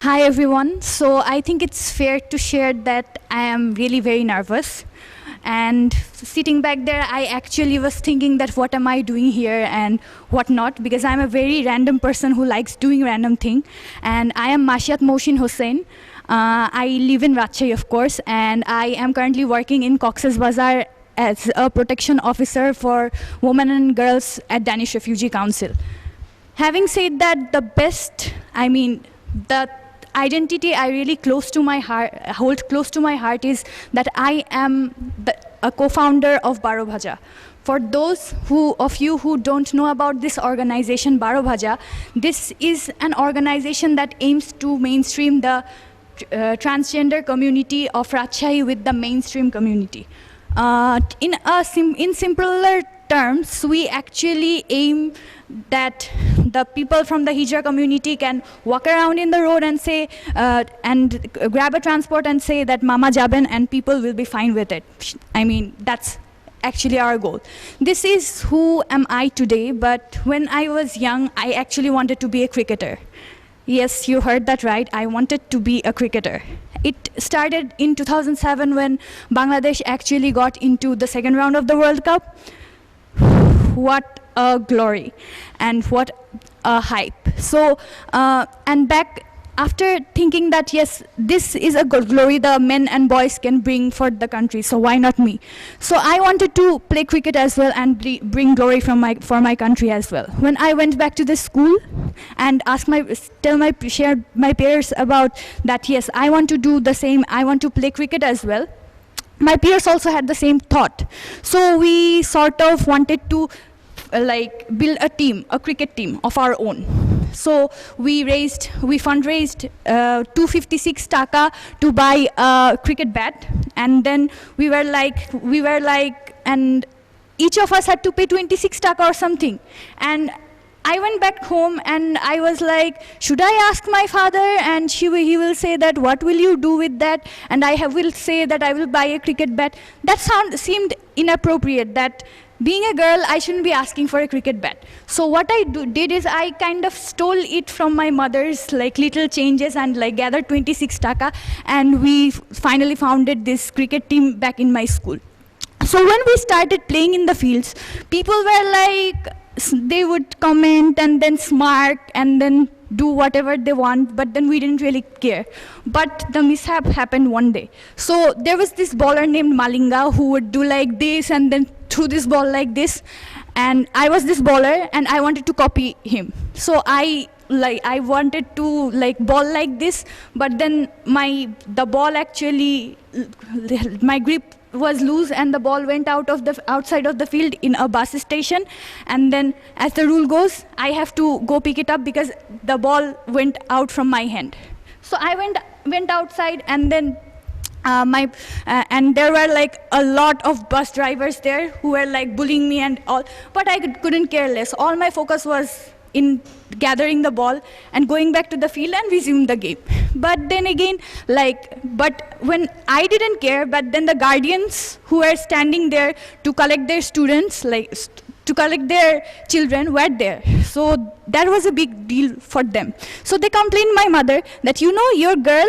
Hi everyone. So I think it's fair to share that I am really very nervous. And sitting back there, I actually was thinking that what am I doing here and what not, because I'm a very random person who likes doing random thing. And I am Mashiat Mowshin Hossain. I live in Rajshahi, of course, and I am currently working in Cox's Bazar as a protection officer for women and girls at Danish Refugee Council. Having said that, the identity I really hold close to my heart is that I am a co-founder of Barahaja. For those of you who don't know about this organization, Barahaja, this is an organization that aims to mainstream the transgender community of Rajshahi with the mainstream community. In simpler terms, we actually aim that the people from the Hijra community can walk around in the road and say, and grab a transport and say that Mama Jaben, and people will be fine with it. I mean, that's actually our goal. This is who am I today, but when I was young, I actually wanted to be a cricketer. Yes, you heard that right. I wanted to be a cricketer. It started in 2007 when Bangladesh actually got into the second round of the World Cup. What a glory and what a hype. So, and back after thinking that, yes, this is a glory the men and boys can bring for the country, so why not me? So I wanted to play cricket as well and bring glory for my country as well. When I went back to the school and shared my peers about that, yes, I want to do the same, I want to play cricket as well. My peers also had the same thought. So we sort of wanted to build a cricket team of our own. So we fundraised 256 taka to buy a cricket bat, and then we were like, and each of us had to pay 26 taka or something. And I went back home and I was like, should I ask my father? And he will say that, what will you do with that? And I will say that I will buy a cricket bat. That seemed inappropriate, that being a girl, I shouldn't be asking for a cricket bat. So what I did is I kind of stole it from my mother's little changes and gathered 26 taka, and we finally founded this cricket team back in my school. So when we started playing in the fields, people were like, they would comment and then smirk and then do whatever they want, but then we didn't really care. But the mishap happened one day. So there was this bowler named Malinga who would do like this and then threw this ball like this, and I was this bowler and I wanted to copy him. So I wanted to ball like this, but then the ball actually, my grip was loose and the ball went outside of the field in a bus station, and then as the rule goes, I have to go pick it up because the ball went out from my hand. So I went outside, and then and there were a lot of bus drivers there who were bullying me and all, but I couldn't care less. All my focus was in gathering the ball and going back to the field and resume the game. But then again, but when I didn't care, but then the guardians who were standing there to collect their students, to collect their children, were there. So that was a big deal for them. So they complained my mother that, your girl,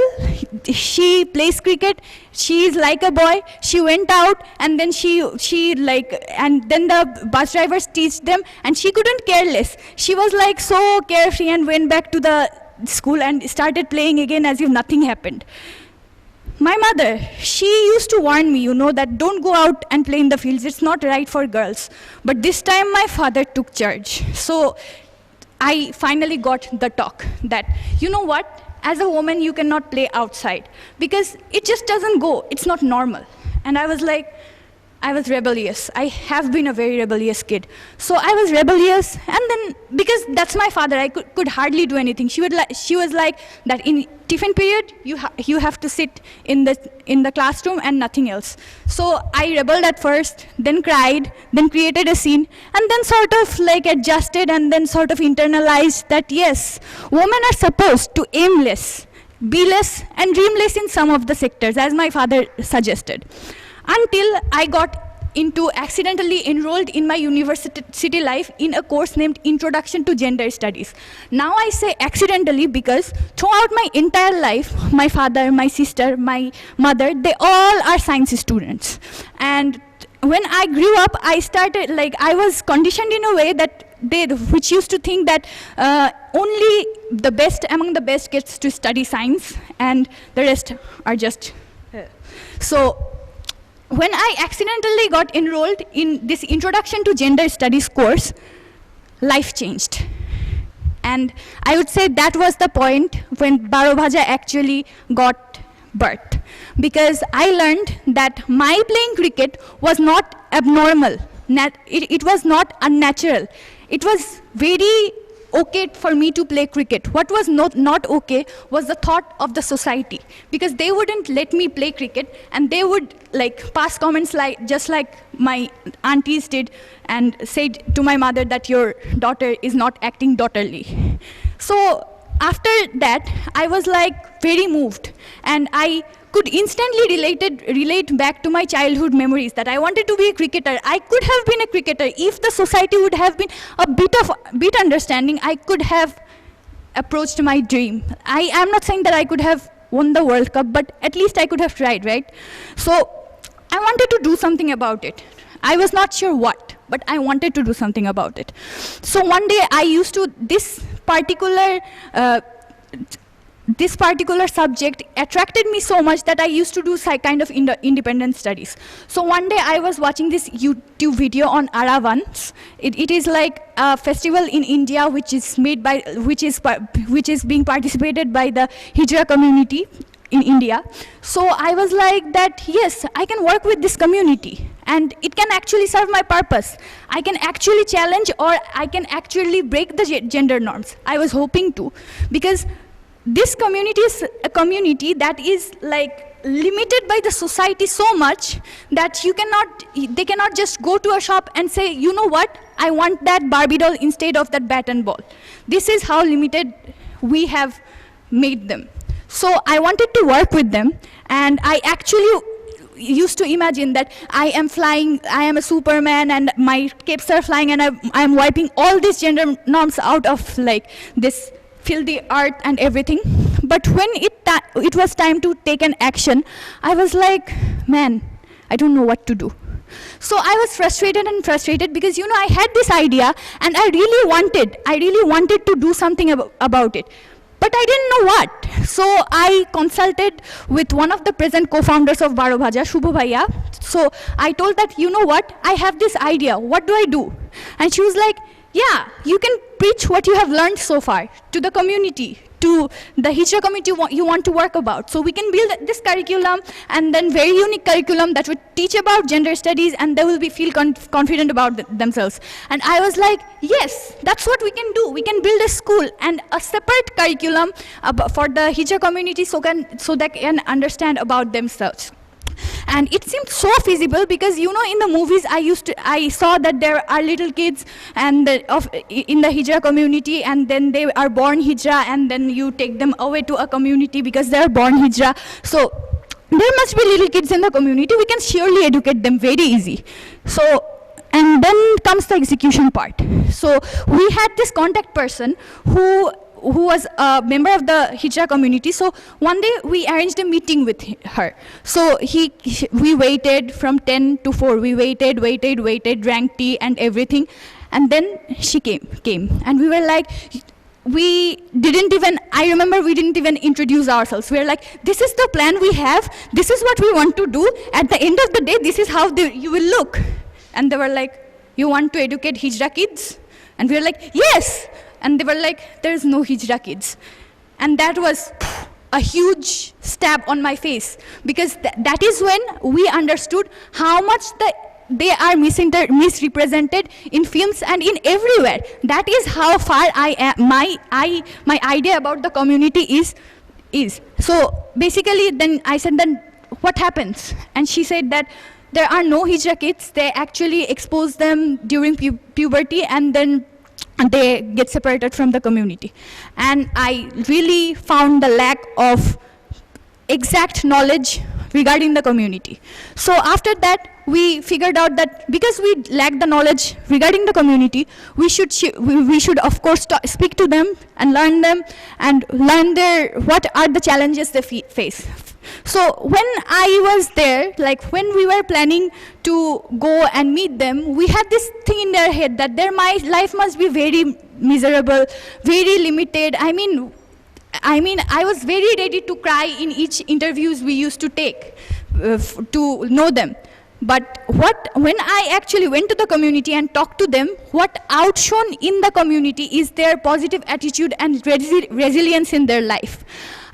she plays cricket, she is like a boy, she went out and then and then the bus drivers teach them, and she couldn't care less. She was so carefree and went back to the school and started playing again as if nothing happened. My mother, she used to warn me, that don't go out and play in the fields, it's not right for girls. But this time my father took charge. So I finally got the talk that, what, as a woman you cannot play outside because it just doesn't go, it's not normal. And I was rebellious. I have been a very rebellious kid. So I was rebellious, and then because that's my father, I could hardly do anything. She was like that in tiffin period, you have to sit in the classroom and nothing else. So I rebelled at first, then cried, then created a scene, and then sort of adjusted and then sort of internalized that yes, women are supposed to aim less, be less, and dream less in some of the sectors, as my father suggested. Until I got accidentally enrolled in my university life in a course named Introduction to Gender Studies. Now I say accidentally because throughout my entire life, my father, my sister, my mother, they all are science students. And when I grew up, I was conditioned in a way that which used to think that only the best among the best gets to study science and the rest are just. So when I accidentally got enrolled in this Introduction to Gender Studies course, life changed. And I would say that was the point when Barahaja actually got birth. Because I learned that my playing cricket was not abnormal. It was not unnatural. It was very okay for me to play cricket. What was not okay was the thought of the society, because they wouldn't let me play cricket and they would pass comments just like my aunties did and said to my mother that your daughter is not acting daughterly. So after that, I was very moved, and I could instantly relate back to my childhood memories that I wanted to be a cricketer. I could have been a cricketer. If the society would have been a bit understanding, I could have approached my dream. I am not saying that I could have won the World Cup, but at least I could have tried, right? So I wanted to do something about it. I was not sure what, but I wanted to do something about it. So one day I used to, this particular subject attracted me so much that I used to do kind of independent studies. So one day I was watching this YouTube video on Aravans. It is like a festival in India which is being participated by the Hijra community in India. So I was like that, yes, I can work with this community and it can actually serve my purpose. I can actually challenge, or I can actually break the gender norms. I was hoping to, because this community is a community that is limited by the society so much that they cannot just go to a shop and say, you know what, I want that Barbie doll instead of that bat and ball. This is how limited we have made them. So I wanted to work with them, and I actually used to imagine that I am flying, I am a Superman, and my capes are flying, and I am wiping all these gender norms out of this filthy earth and everything. But when it was time to take an action, I was like, man, I don't know what to do. So I was frustrated because I had this idea and I really wanted to do something about it. But I didn't know what. So I consulted with one of the present co-founders of Barahaja, Shubho Bhaiya. So I told that, you know what, I have this idea, what do I do? And she was like, yeah, you can preach what you have learned so far to the community, to the Hijra community you want to work about. So we can build this curriculum, and then very unique curriculum that would teach about gender studies, and they will feel confident about themselves. And I was like, yes, that's what we can do. We can build a school and a separate curriculum for the Hijra community so they can understand about themselves. And it seemed so feasible because, in the movies I saw that there are little kids in the Hijra community, and then they are born Hijra, and then you take them away to a community because they are born Hijra. So there must be little kids in the community. We can surely educate them very easy. So, and then comes the execution part. So we had this contact person who was a member of the Hijra community. So one day we arranged a meeting with her. So we waited from 10 to 4. We waited, drank tea and everything. And then she came. And we were like, I remember we didn't even introduce ourselves. We were like, this is the plan we have. This is what we want to do. At the end of the day, this is how you will look. And they were like, you want to educate Hijra kids? And we were like, yes. And they were like, there's no Hijra kids. And that was a huge stab on my face, because that is when we understood how much they are misrepresented in films and in everywhere. That is how far my idea about the community is. So basically then I said, then what happens? And she said that there are no Hijra kids. They actually expose them during puberty, and then they get separated from the community. And I really found the lack of exact knowledge regarding the community. So after that, we figured out that because we lack the knowledge regarding the community, we should of course speak to them and learn what are the challenges they face. So when I was there, like when we were planning to go and meet them, we had this thing in their head that their life must be very miserable, very limited. I mean, I was very ready to cry in each interviews we used to take to know them. But when I actually went to the community and talked to them, what outshone in the community is their positive attitude and resilience in their life.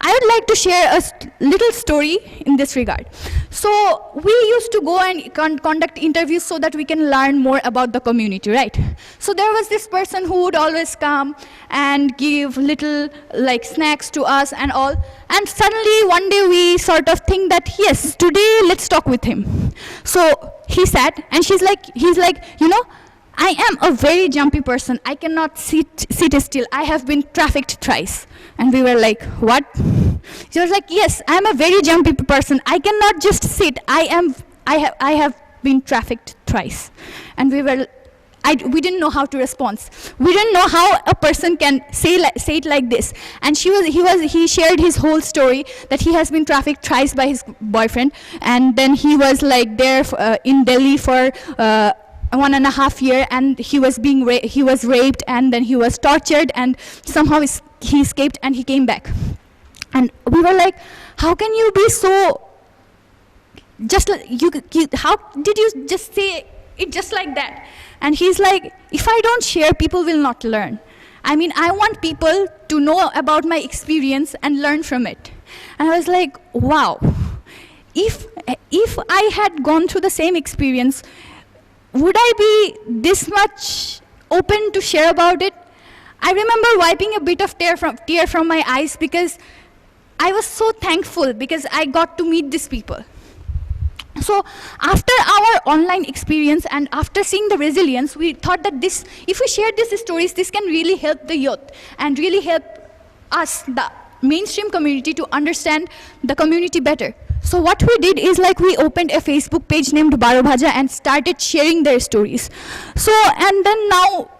I would like to share a little story in this regard. So we used to go and conduct interviews so that we can learn more about the community, right? So there was this person who would always come and give little like snacks to us and all. And suddenly one day we sort of think that, yes, today let's talk with him. So he sat and he's like, you know, I am a very jumpy person. I cannot sit still. I have been trafficked thrice. And we were like, what? She was like, yes, I am a very jumpy person. I cannot just sit. I have been trafficked thrice. And we didn't know how to respond. We didn't know how a person can say it like this. And he shared his whole story that he has been trafficked thrice by his boyfriend. And then he was like there in Delhi for 1.5 years, and he was raped, and then he was tortured, and somehow he escaped and he came back. And we were like, how can you be so just like how did you just say it just like that? And he's like, if I don't share, people will not learn. I mean, I want people to know about my experience and learn from it. And I was like, wow, if I had gone through the same experience, would I be this much open to share about it? I remember wiping a bit of tear from my eyes because I was so thankful because I got to meet these people. So after our online experience and after seeing the resilience, we thought that if we share these stories, this can really help the youth and really help us, the mainstream community, to understand the community better. So what we did is like we opened a Facebook page named Barahaja and started sharing their stories. So, and then now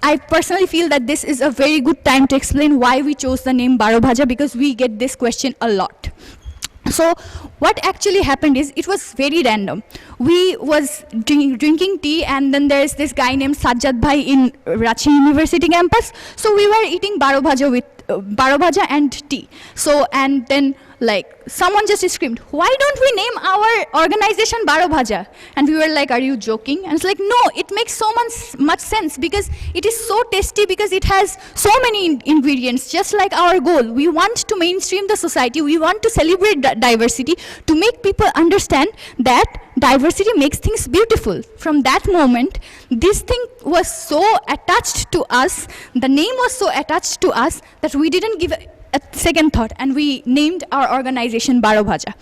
I personally feel that this is a very good time to explain why we chose the name Barahaja, because we get this question a lot. So what actually happened is, it was very random. We was drinking tea, and then there's this guy named Sajjad Bhai in Rajshahi University campus. So we were eating Barahaja and tea. So, and then like someone just screamed, why don't we name our organization Barahaja? And we were like, are you joking? And it's like, no, it makes so much sense because it is so tasty, because it has so many ingredients, just like our goal. We want to mainstream the society. We want to celebrate diversity, to make people understand that diversity makes things beautiful. From that moment, this thing was so attached to us, the name was so attached to us, that we didn't give a second thought, and we named our organization Barahaja.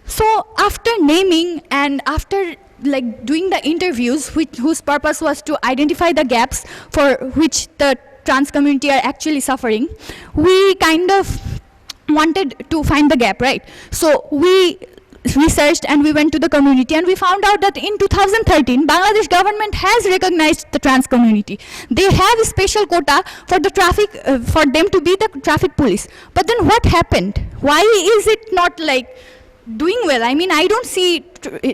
So after naming and after like doing the interviews, whose purpose was to identify the gaps for which the trans community are actually suffering, we kind of wanted to find the gap, right? So we researched and we went to the community, and we found out that in 2013, Bangladesh government has recognized the trans community. They have a special quota for the traffic, for them to be the traffic police. But then what happened? Why is it not like doing well? I mean, I don't see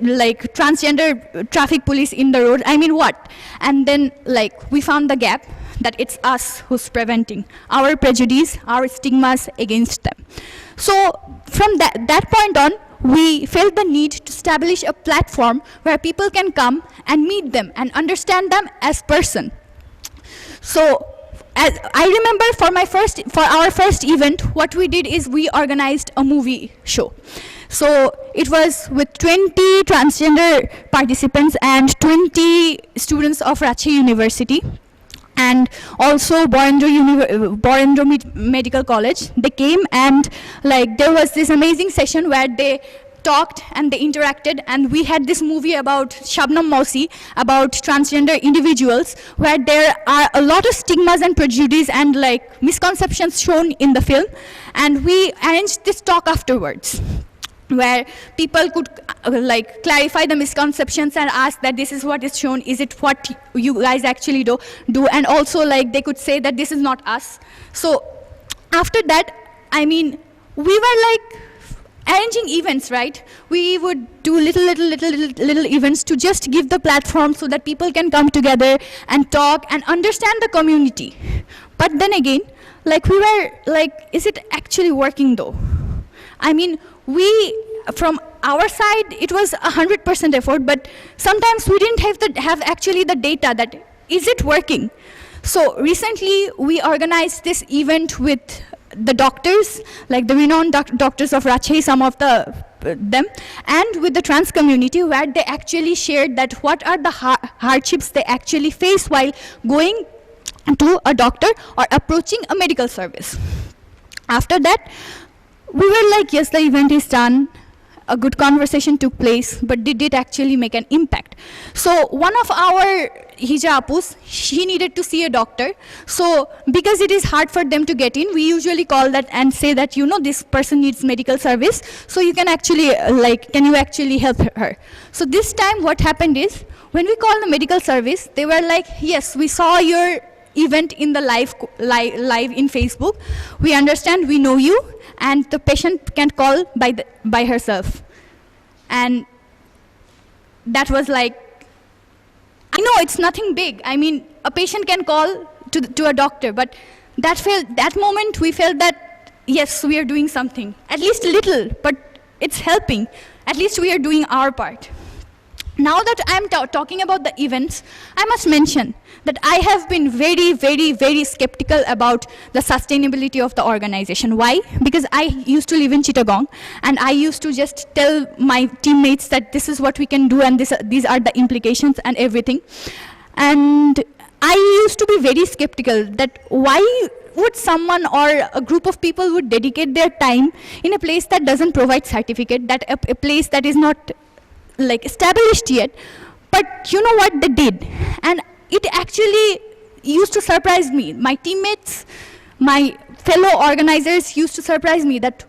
like transgender traffic police in the road. I mean, what? And then like we found the gap, that it's us who's preventing our prejudice, our stigmas against them. So from that point on, we felt the need to establish a platform where people can come and meet them and understand them as person. So as I remember for our first event, what we did is we organized a movie show. So it was with 20 transgender participants and 20 students of Rajshahi University, and also Borendra Medical College. They came, and like there was this amazing session where they talked and they interacted, and we had this movie about Shabnam Mausi, about transgender individuals, where there are a lot of stigmas and prejudice and like misconceptions shown in the film, and we arranged this talk afterwards. where people could like clarify the misconceptions and ask that this is what is shown, is it what you guys actually do, and also like they could say that this is not us. So after that, I mean, we were like arranging events, right? We would do little events to just give the platform so that people can come together and talk and understand the community. But then again, like we were like, is it actually working though? I mean, from our side, it was 100% effort, but sometimes we didn't have actually the data that, is it working? So recently, we organized this event with the doctors, like the renowned doctors of Rajshahi, some of them, and with the trans community, where they actually shared that what are the hardships they actually face while going to a doctor or approaching a medical service. After that, we were like, yes, the event is done, a good conversation took place, but did it actually make an impact? So one of our Hijra apus, she needed to see a doctor. So because it is hard for them to get in, we usually call that and say that, you know, this person needs medical service, so you can actually, like, can you actually help her? So this time what happened is, when we called the medical service, they were like, yes, we saw your event in the live in Facebook. We understand, we know you, and the patient can call by herself. And that was like, I know it's nothing big. I mean, a patient can call to a doctor, but that moment we felt that, yes, we are doing something, at least a little, but it's helping. At least we are doing our part. Now that I'm talking about the events, I must mention that I have been very skeptical about the sustainability of the organization. Why? Because I used to live in Chittagong, and I used to just tell my teammates that this is what we can do, and these are the implications and everything. And I used to be very skeptical that why would someone or a group of people would dedicate their time in a place that doesn't provide certificate, that a place that is not like established yet. But you know what they did? And it actually used to surprise me. My teammates, my fellow organizers used to surprise me that,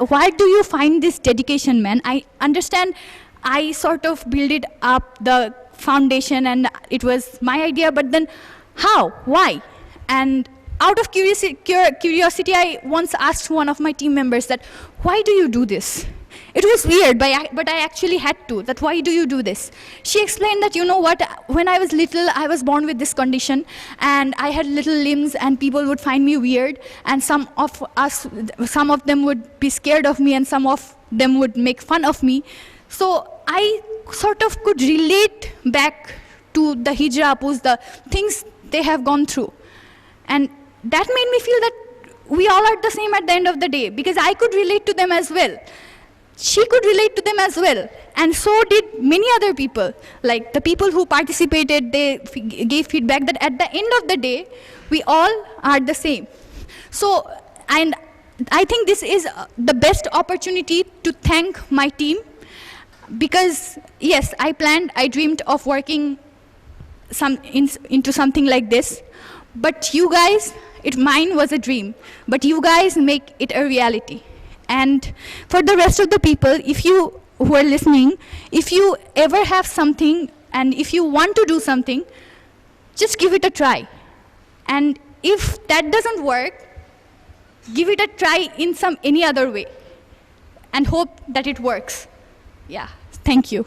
why do you find this dedication, man? I understand I sort of built up the foundation and it was my idea, but then how? Why? And out of curiosity, I once asked one of my team members that, why do you do this? It was weird, but I actually had to, that why do you do this? She explained that, you know what, when I was little, I was born with this condition, and I had little limbs, and people would find me weird, and some of them would be scared of me, and some of them would make fun of me. So I sort of could relate back to the Hijra apus, the things they have gone through. And that made me feel that we all are the same at the end of the day, because I could relate to them as well. She could relate to them as well, and so did many other people. Like the people who participated, they gave feedback that at the end of the day, we all are the same. So, and I think this is the best opportunity to thank my team, because yes, I dreamed of working into something like this, but you guys, mine was a dream, but you guys make it a reality. And for the rest of the people, if you who are listening, if you ever have something and if you want to do something, just give it a try. And if that doesn't work, give it a try in any other way and hope that it works. Yeah, thank you.